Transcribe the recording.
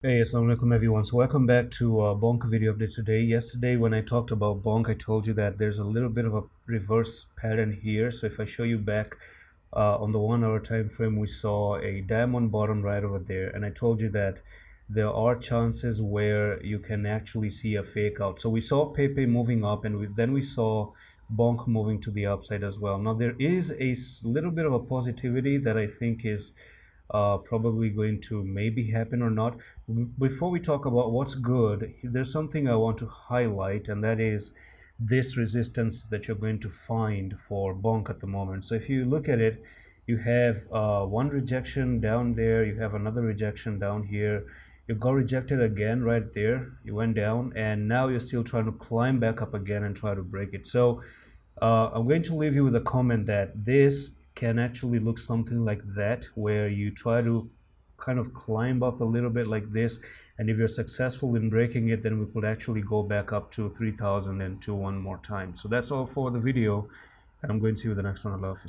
Hey, assalamu alaikum everyone. So welcome back to BONK video update today. Yesterday when I talked about BONK, I told you that there's a little bit of a reverse pattern here. So if I show you back on the 1 hour time frame, we saw a diamond bottom right over there. And I told you that there are chances where you can actually see a fake out. So we saw Pepe moving up and then we saw BONK moving to the upside as well. Now there is a little bit of a positivity that I think is probably going to maybe happen or not. Before we talk about what's good, there's something I want to highlight, and that is this resistance that you're going to find for BONK at the moment. So if you look at it, you have one rejection down there, you have another rejection down here, you got rejected again right there, you went down, and now you're still trying to climb back up again and try to break it. So I'm going to leave you with a comment that this can actually look something like that, where you try to kind of climb up a little bit like this, and if you're successful in breaking it, then we could actually go back up to 3000 and to one more time. So that's all for the video, and I'm going to see you the next one. Allah Hafiz.